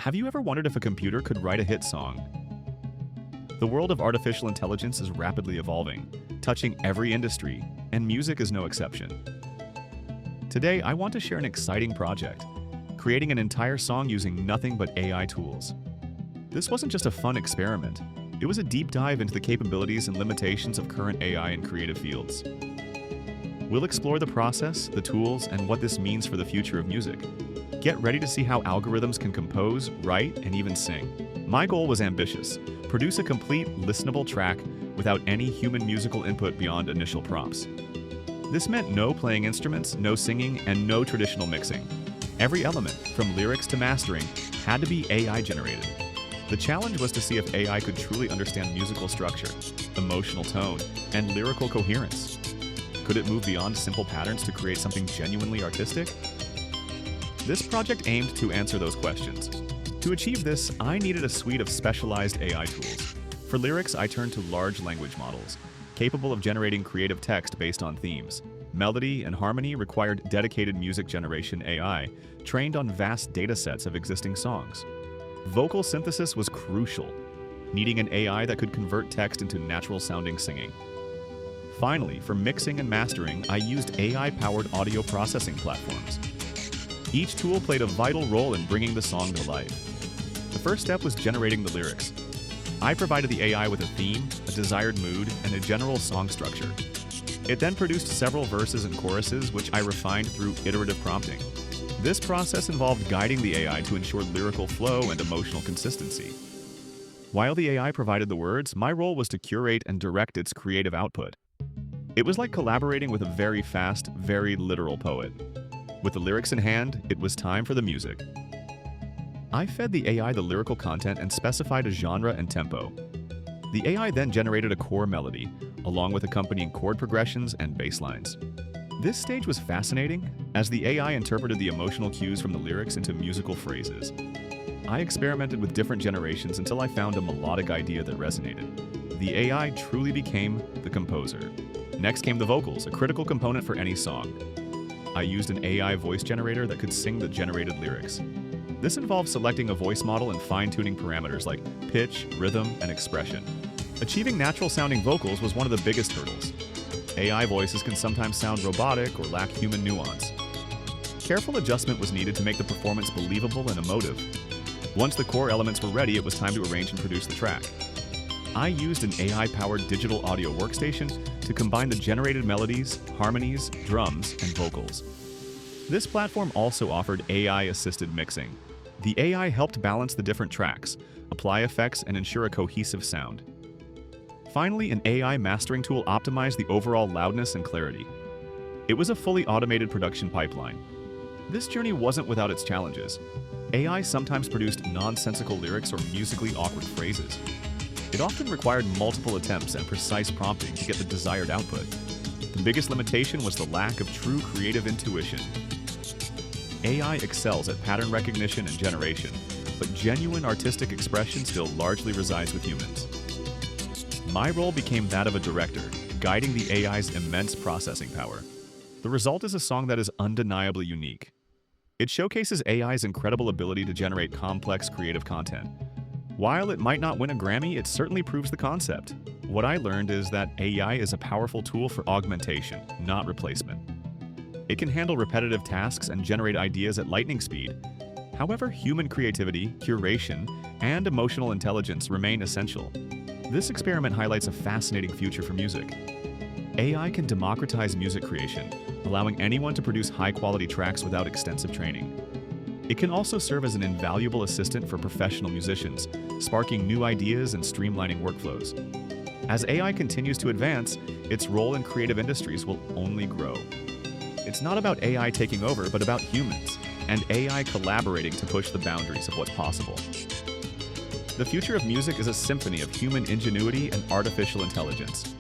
Have you ever wondered if a computer could write a hit song? The world of artificial intelligence is rapidly evolving, touching every industry, and music is no exception. Today, I want to share an exciting project, creating an entire song using nothing but AI tools. This wasn't just a fun experiment, it was a deep dive into the capabilities and limitations of current AI in creative fields. We'll explore the process, the tools, and what this means for the future of music. Get ready to see how algorithms can compose, write, and even sing. My goal was ambitious: produce a complete, listenable track without any human musical input beyond initial prompts. This meant no playing instruments, no singing, and no traditional mixing. Every element, from lyrics to mastering, had to be AI generated. The challenge was to see if AI could truly understand musical structure, emotional tone, and lyrical coherence. Could it move beyond simple patterns to create something genuinely artistic? This project aimed to answer those questions. To achieve this, I needed a suite of specialized AI tools. For lyrics, I turned to large language models, capable of generating creative text based on themes. Melody and harmony required dedicated music generation AI, trained on vast datasets of existing songs. Vocal synthesis was crucial, needing an AI that could convert text into natural-sounding singing. Finally, for mixing and mastering, I used AI-powered audio processing platforms. Each tool played a vital role in bringing the song to life. The first step was generating the lyrics. I provided the AI with a theme, a desired mood, and a general song structure. It then produced several verses and choruses, which I refined through iterative prompting. This process involved guiding the AI to ensure lyrical flow and emotional consistency. While the AI provided the words, my role was to curate and direct its creative output. It was like collaborating with a very fast, very literal poet. With the lyrics in hand, it was time for the music. I fed the AI the lyrical content and specified a genre and tempo. The AI then generated a core melody, along with accompanying chord progressions and bass lines. This stage was fascinating, as the AI interpreted the emotional cues from the lyrics into musical phrases. I experimented with different generations until I found a melodic idea that resonated. The AI truly became the composer. Next came the vocals, a critical component for any song. I used an AI voice generator that could sing the generated lyrics. This involved selecting a voice model and fine-tuning parameters like pitch, rhythm, and expression. Achieving natural-sounding vocals was one of the biggest hurdles. AI voices can sometimes sound robotic or lack human nuance. Careful adjustment was needed to make the performance believable and emotive. Once the core elements were ready, it was time to arrange and produce the track. I used an AI-powered digital audio workstation to combine the generated melodies, harmonies, drums, and vocals. This platform also offered AI-assisted mixing. The AI helped balance the different tracks, apply effects, and ensure a cohesive sound. Finally, an AI mastering tool optimized the overall loudness and clarity. It was a fully automated production pipeline. This journey wasn't without its challenges. AI sometimes produced nonsensical lyrics or musically awkward phrases. It often required multiple attempts and precise prompting to get the desired output. The biggest limitation was the lack of true creative intuition. AI excels at pattern recognition and generation, but genuine artistic expression still largely resides with humans. My role became that of a director, guiding the AI's immense processing power. The result is a song that is undeniably unique. It showcases AI's incredible ability to generate complex creative content. While it might not win a Grammy, it certainly proves the concept. What I learned is that AI is a powerful tool for augmentation, not replacement. It can handle repetitive tasks and generate ideas at lightning speed. However, human creativity, curation, and emotional intelligence remain essential. This experiment highlights a fascinating future for music. AI can democratize music creation, allowing anyone to produce high-quality tracks without extensive training. It can also serve as an invaluable assistant for professional musicians, sparking new ideas and streamlining workflows. As AI continues to advance, its role in creative industries will only grow. It's not about AI taking over, but about humans, and AI collaborating to push the boundaries of what's possible. The future of music is a symphony of human ingenuity and artificial intelligence.